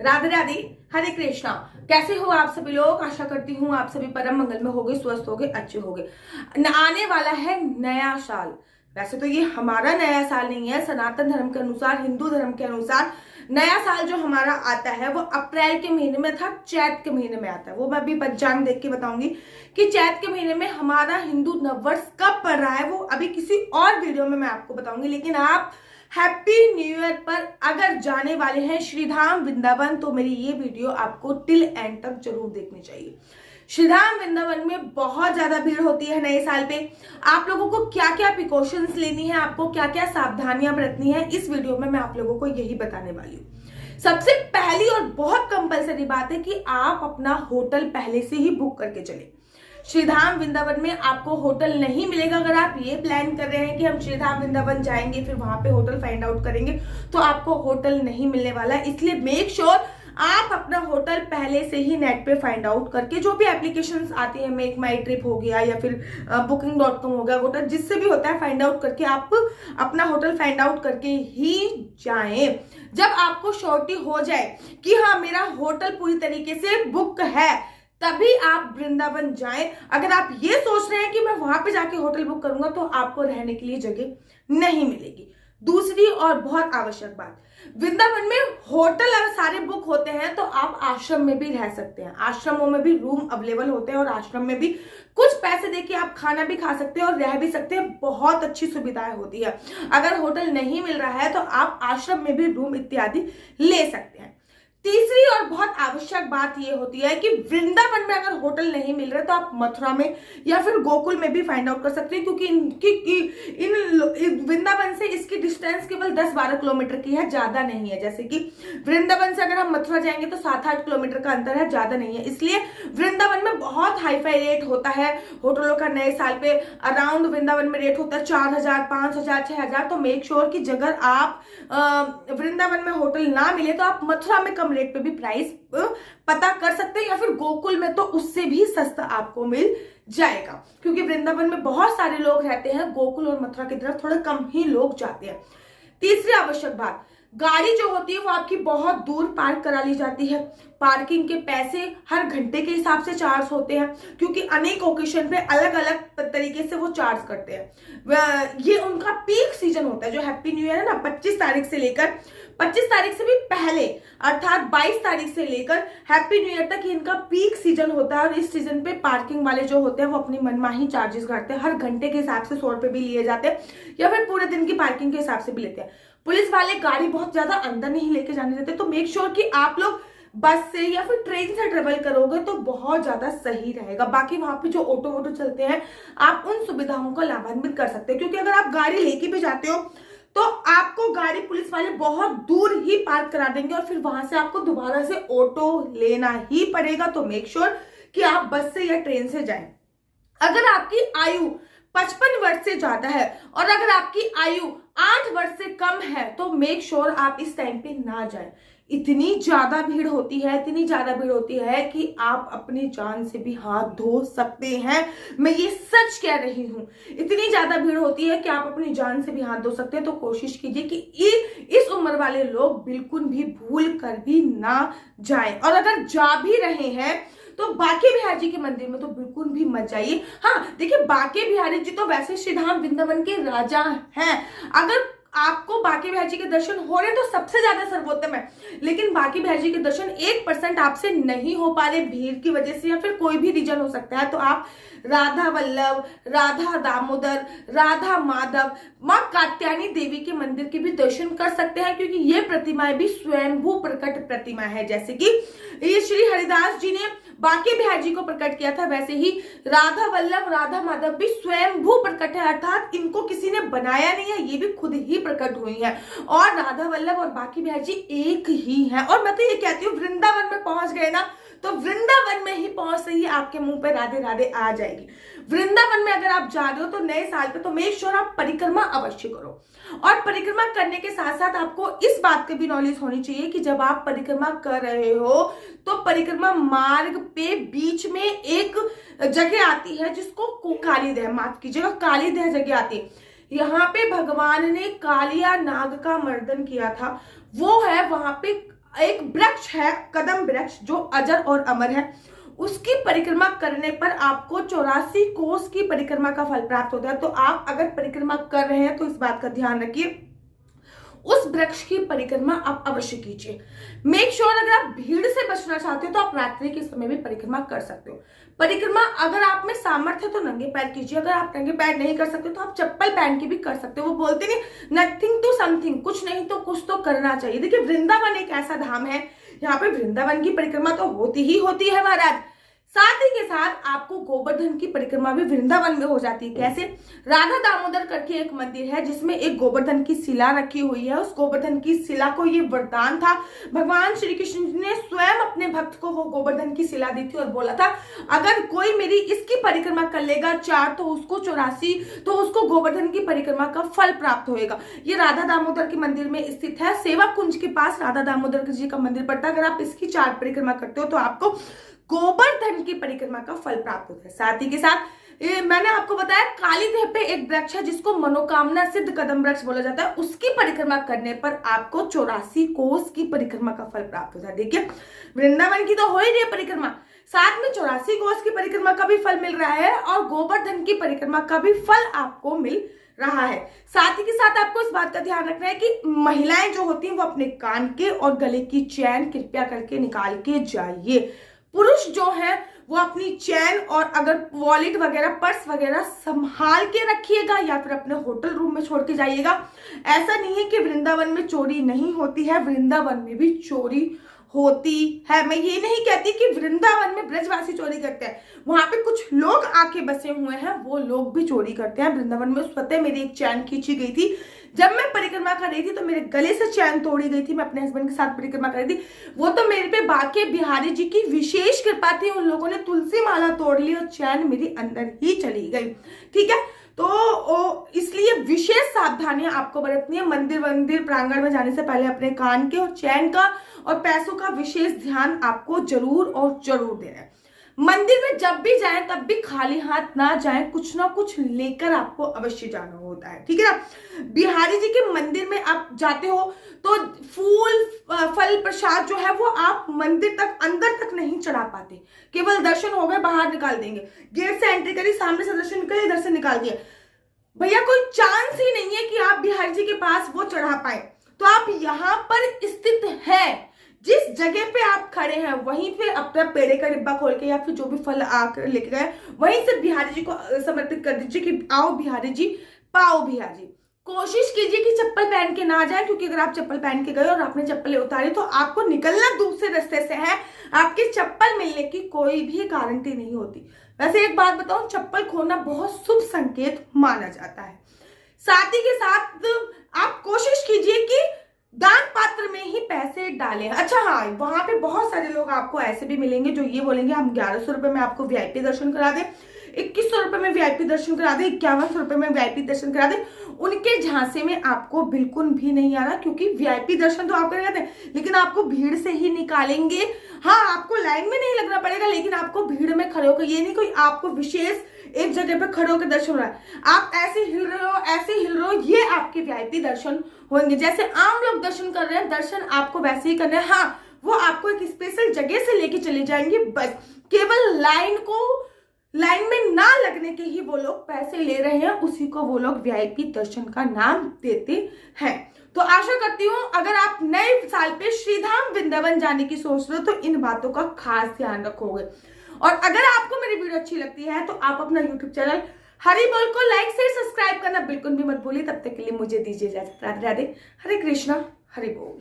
राधे राधे, हरे कृष्णा। कैसे हो आप सभी लोग? आशा करती हूँ आप सभी परम मंगल में होगे, स्वस्थ होगे, अच्छे होगे। आने वाला है नया साल। वैसे तो ये हमारा नया साल नहीं है, सनातन धर्म के अनुसार, हिंदू धर्म के अनुसार नया साल जो हमारा आता है वो अप्रैल के महीने में था, चैत के महीने में आता है। वो मैं अभी पंचांग देख के बताऊंगी कि चैत के महीने में हमारा हिंदू नववर्ष कब पड़ रहा है। वो अभी किसी और वीडियो में मैं आपको बताऊंगी। लेकिन आप हैप्पी न्यू ईयर पर अगर जाने वाले हैं श्रीधाम वृंदावन, तो मेरी ये वीडियो आपको टिल एंड तक जरूर देखनी चाहिए। श्रीधाम वृंदावन में बहुत ज्यादा भीड़ होती है नए साल पे। आप लोगों को क्या क्या प्रिकॉशंस लेनी है, आपको क्या क्या सावधानियां बरतनी है, इस वीडियो में मैं आप लोगों को यही बताने वाली हूँ। सबसे पहली और बहुत कंपलसरी बात है कि आप अपना होटल पहले से ही बुक करके चले। श्रीधाम वृंदावन में आपको होटल नहीं मिलेगा। अगर आप ये प्लान कर रहे हैं कि हम श्रीधाम वृंदावन जाएंगे फिर वहां पे होटल फाइंड आउट करेंगे, तो आपको होटल नहीं मिलने वाला। इसलिए मेक श्योर आप अपना होटल पहले से ही नेट पे फाइंड आउट करके, जो भी एप्लीकेशंस आती है, मेक माई ट्रिप हो गया या फिर booking.com हो गया, होटल जिससे भी होता है, फाइंड आउट करके आप अपना होटल फाइंड आउट करके ही जाएं। जब आपको श्योरिटी हो जाए कि हाँ मेरा होटल पूरी तरीके से बुक है, तभी आप वृंदावन जाएं। अगर आप ये सोच रहे हैं कि मैं वहां पे जाके होटल बुक करूंगा, तो आपको रहने के लिए जगह नहीं मिलेगी। दूसरी और बहुत आवश्यक बात, वृंदावन में होटल अगर सारे बुक होते हैं तो आप आश्रम में भी रह सकते हैं। आश्रमों में भी रूम अवेलेबल होते हैं और आश्रम में भी कुछ पैसे देके आप खाना भी खा सकते हैं और रह भी सकते हैं। बहुत अच्छी सुविधाएं होती है। अगर होटल नहीं मिल रहा है तो आप आश्रम में भी रूम इत्यादि ले सकते हैं। तीसरी और बहुत आवश्यक बात यह होती है कि वृंदावन में अगर होटल नहीं मिल रहा तो आप मथुरा में या फिर गोकुल में भी फाइंड आउट कर सकते हैं, क्योंकि इन वृंदावन से इसकी डिस्टेंस केवल 10-12 किलोमीटर की है, ज्यादा नहीं है। जैसे कि वृंदावन से अगर हम मथुरा जाएंगे तो 7-8 किलोमीटर का अंतर है, ज्यादा नहीं है। इसलिए वृंदावन में बहुत हाई फाई रेट होता है होटलों का। नए साल पे अराउंड वृंदावन में रेट होता है 4,000, 5,000, 6,000। तो मेक श्योर कि अगर आप वृंदावन में होटल ना मिले तो आप मथुरा में कम रेट पे भी प्राइस पता कर सकते हैं, या फिर गोकुल में तो उससे भी सस्ता आपको मिल जाएगा, क्योंकि वृंदावन में बहुत सारे लोग रहते हैं। गोकुल और मथुरा की तरफ थोड़े कम ही लोग जाते हैं। तीसरी आवश्यक बात, गाड़ी जो होती है वो आपकी बहुत दूर पार्क करा ली जाती है। पार्किंग के पैसे हर घंटे के हिसाब से चार्ज होते हैं, क्योंकि अनेक ओकेशन पे अलग अलग तरीके से वो चार्ज करते हैं। ये उनका पीक सीजन होता है, जो हैप्पी न्यू ईयर है ना, 25 तारीख से लेकर 25 तारीख से भी पहले अर्थात 22 तारीख से लेकर हैप्पी न्यू ईयर तक इनका पीक सीजन होता है। और इस सीजन पे पार्किंग वाले जो होते हैं वो अपनी मनमाही चार्जेस करते हैं। हर घंटे के हिसाब से 100 रुपए भी लिए जाते हैं, या फिर पूरे दिन की पार्किंग के हिसाब से भी लेते हैं। पुलिस वाले गाड़ी बहुत ज्यादा अंदर नहीं लेके जाने देते। तो मेक श्योर कि आप लोग बस से या फिर ट्रेन से ट्रेवल करोगे तो बहुत ज्यादा सही रहेगा। बाकी वहां पे जो ऑटो वोटो चलते हैं, आप उन सुविधाओं का लाभान्वित कर सकते हैं, क्योंकि अगर आप गाड़ी लेके भी जाते हो तो आपको गाड़ी पुलिस वाले बहुत दूर ही पार्क करा देंगे और फिर वहां से आपको दोबारा से ऑटो लेना ही पड़ेगा। तो मेक श्योर कि आप बस से या ट्रेन से जाएं। अगर आपकी आयु 55 वर्ष से ज्यादा है और अगर आपकी आयु 8 वर्ष से कम है, तो मेक श्योर आप इस टाइम पे ना जाएं। इतनी ज्यादा भीड़ होती है, इतनी ज्यादा भीड़ होती है कि आप अपनी जान से भी हाथ धो सकते हैं। मैं ये सच कह रही हूं, इतनी ज्यादा भीड़ होती है कि आप अपनी जान से भी हाथ धो सकते हैं। तो कोशिश कीजिए कि इस उम्र वाले लोग बिल्कुल भी भूल कर भी ना जाएं। और अगर जा भी रहे हैं तो बांके बिहारी जी के मंदिर में तो बिल्कुल भी मत जाइए। हाँ देखिए, बांके बिहारी जी तो वैसे श्रीधाम वृंदावन के राजा हैं। अगर आपको बांके बिहारी जी के दर्शन हो रहे तो सबसे ज्यादा सर्वोत्तम है। लेकिन बांके बिहारी जी के दर्शन 1% आपसे नहीं हो पा रहे भीड़ की वजह से, या फिर कोई भी रीजन हो सकता है, तो आप राधा वल्लभ, राधा दामोदर, राधा माधव, माँ कात्यायनी देवी के मंदिर के भी दर्शन कर सकते हैं, क्योंकि ये प्रतिमाएं भी स्वयंभू प्रकट प्रतिमा है। जैसे कि ये श्री हरिदास जी ने बांके बिहारी जी को प्रकट किया था, वैसे ही राधा वल्लभ, राधा माधव भी स्वयंभू प्रकट है, अर्थात इनको किसी ने बनाया नहीं है, ये भी खुद ही प्रकट हुई है। और राधा वल्लभ और बांके बिहारी जी एक ही है। और मैं तो ये कहती हूँ, वृंदावन में पहुंच गए ना तो वृंदावन में ही पहुंचते ही आपके मुंह पे राधे राधे आ जाएगी। वृंदावन में अगर आप जा रहे हो तो नए साल पे तो मेक श्योर आप परिक्रमा अवश्य करो। और परिक्रमा करने के साथ साथ आपको इस बात की भी नॉलेज होनी चाहिए कि जब आप परिक्रमा कर रहे हो तो परिक्रमा मार्ग पे बीच में एक जगह आती है जिसको कालीदह, माफ कीजिएगा, कालीदह जगह आती है। यहाँ पे भगवान ने कालिया नाग का मर्दन किया था, वो है वहां पे एक वृक्ष है, कदम वृक्ष, जो अजर और अमर है, उसकी परिक्रमा करने पर आपको 84 कोस की परिक्रमा का फल प्राप्त होता है। तो आप अगर परिक्रमा कर रहे हैं तो इस बात का ध्यान रखिए, उस वृक्ष की परिक्रमा आप अवश्य कीजिए। मेक श्योर अगर आप भीड़ से बचना चाहते हो तो आप रात्रि के समय भी परिक्रमा कर सकते हो। परिक्रमा अगर आप में सामर्थ्य है तो नंगे पैर कीजिए, अगर आप नंगे पैर नहीं कर सकते तो आप चप्पल पहन के भी कर सकते हो। वो बोलते हैं नथिंग टू समथिंग, कुछ नहीं तो कुछ तो करना चाहिए। देखिए वृंदावन एक ऐसा धाम है, यहाँ पे वृंदावन की परिक्रमा तो होती ही होती है महाराज। साथ ही के साथ आपको गोवर्धन की परिक्रमा भी वृंदावन में हो जाती है। कैसे? राधा दामोदर करके एक मंदिर है जिसमें एक गोवर्धन की शिला रखी हुई है। उस गोवर्धन की शिला को ये वरदान था, भगवान श्री कृष्ण ने स्वयं अपने भक्त को वो गोवर्धन की शिला दी थी और बोला था अगर कोई मेरी इसकी परिक्रमा कर लेगा 4 तो उसको 84 तो उसको गोवर्धन की परिक्रमा का फल प्राप्त होएगा। ये राधा दामोदर के मंदिर में स्थित है, सेवा कुंज के पास राधा दामोदर जी का मंदिर पड़ता है। अगर आप इसकी 4 परिक्रमा करते हो तो आपको गोवर्धन की परिक्रमा का फल प्राप्त होता है। साथ ही के साथ मैंने आपको बताया कालीदेह पे एक वृक्ष है जिसको मनोकामना सिद्ध कदम वृक्ष बोला जाता है, उसकी परिक्रमा करने पर आपको 84 कोस की परिक्रमा का फल प्राप्त होता है। देखिए वृंदावन की तो हो ही रही है परिक्रमा, साथ में 84 कोस की परिक्रमा का भी फल मिल रहा है और गोवर्धन की परिक्रमा का भी फल आपको मिल रहा है। साथ ही के साथ आपको इस बात का ध्यान रखना है कि महिलाएं जो होती हैं वो अपने कान के और गले की चैन कृपया करके निकाल के जाइए। पुरुष जो है वो अपनी चैन और अगर वॉलेट वगैरह पर्स वगैरह संभाल के रखिएगा या फिर अपने होटल रूम में छोड़ के जाइएगा। ऐसा नहीं है कि वृंदावन में चोरी नहीं होती है, वृंदावन में भी चोरी होती है। मैं ये नहीं कहती कि वृंदावन में ब्रजवासी चोरी करते हैं, वहां पे कुछ लोग आके बसे हुए हैं वो लोग भी चोरी करते हैं। वृंदावन में स्वतः मेरी एक चैन खींची गई थी जब मैं परिक्रमा कर रही थी, तो मेरे गले से चैन तोड़ी गई थी। मैं अपने हस्बैंड के साथ परिक्रमा कर रही थी, वो तो मेरे पे बाके बिहारी जी की विशेष कृपा थी, उन लोगों ने तुलसी माला तोड़ ली और चैन मेरी अंदर ही चली गई। ठीक है, तो इसलिए विशेष सावधानियां आपको बरतनी है। मंदिर प्रांगण में जाने से पहले अपने कान के और चैन का और पैसों का विशेष ध्यान आपको जरूर और जरूर देना है। मंदिर में जब भी जाएं तब भी खाली हाथ ना जाएं, कुछ ना कुछ लेकर आपको अवश्य जाना होता है। ठीक है ना। बिहारी जी के मंदिर में आप जाते हो तो फूल फल प्रसाद जो है वो आप मंदिर तक अंदर तक नहीं चढ़ा पाते, केवल दर्शन हो गए बाहर निकाल देंगे। गेट से एंट्री करी, सामने से दर्शन करे, इधर से निकाल दिया। भैया कोई चांस ही नहीं है कि आप बिहारी जी के पास वो चढ़ा पाए। तो आप यहाँ पर स्थित है, जिस जगह पे आप खड़े हैं वहीं पे अपना पेड़े का डिब्बा खोल के या फिर जो भी फल आकर लेके गए वहीं से बिहारी जी को समर्पित कर दीजिए कि आओ बिहारी जी, पाओ बिहारी जी। कोशिश कीजिए कि चप्पल पहन के ना जाए, क्योंकि अगर आप चप्पल पहन के गए और आपने चप्पलें उतारी तो आपको निकलना दूसरे रास्ते से है, आपकी चप्पल मिलने की कोई भी गारंटी नहीं होती। वैसे एक बात बताऊं, चप्पल खोना बहुत शुभ संकेत माना जाता है। साथ ही के साथ आप कोशिश कीजिए कि दान पात्र में ही पैसे डालें। अच्छा हाँ, वहां पे बहुत सारे लोग आपको ऐसे भी मिलेंगे जो ये बोलेंगे हम 1100 रुपए में आपको वीआईपी दर्शन करा दें, 2100 रुपए में वीआईपी दर्शन करा दें, 5100 रुपए में वीआईपी दर्शन करा दें। उनके झांसे में आपको बिल्कुल भी नहीं आना, क्योंकि वीआईपी दर्शन तो आप करते हैं लेकिन आपको भीड़ से ही निकालेंगे। हाँ, आपको लाइन में नहीं लगना पड़ेगा, लेकिन आपको भीड़ में खड़े होकर, ये नहीं कोई आपको विशेष एक जगह पे खड़े होकर दर्शन हो रहा है, आप ऐसे हिल रहे हो ऐसे हिल रहे हो, ये आपके वीआईपी दर्शन होंगे। जैसे आम लोग दर्शन कर रहे हैं, दर्शन आपको वैसे ही करना है। हाँ, वो आपको एक स्पेशल जगह से लेके चले जाएंगे, बस केवल लाइन में ना लगने के ही वो लोग पैसे ले रहे हैं, उसी को वो लोग वीआईपी दर्शन का नाम देते हैं। तो आशा करती हूँ अगर आप नए साल पे श्रीधाम वृंदावन जाने की सोच रहे हो तो इन बातों का खास ध्यान रखोगे। और अगर आपको मेरी वीडियो अच्छी लगती है तो आप अपना यूट्यूब चैनल हरि बोल को लाइक शेयर सब्सक्राइब करना बिल्कुल भी मत भूलिए। तब तक के लिए मुझे दीजिए इजाजत। राधे राधे, हरे कृष्णा, हरि बोल।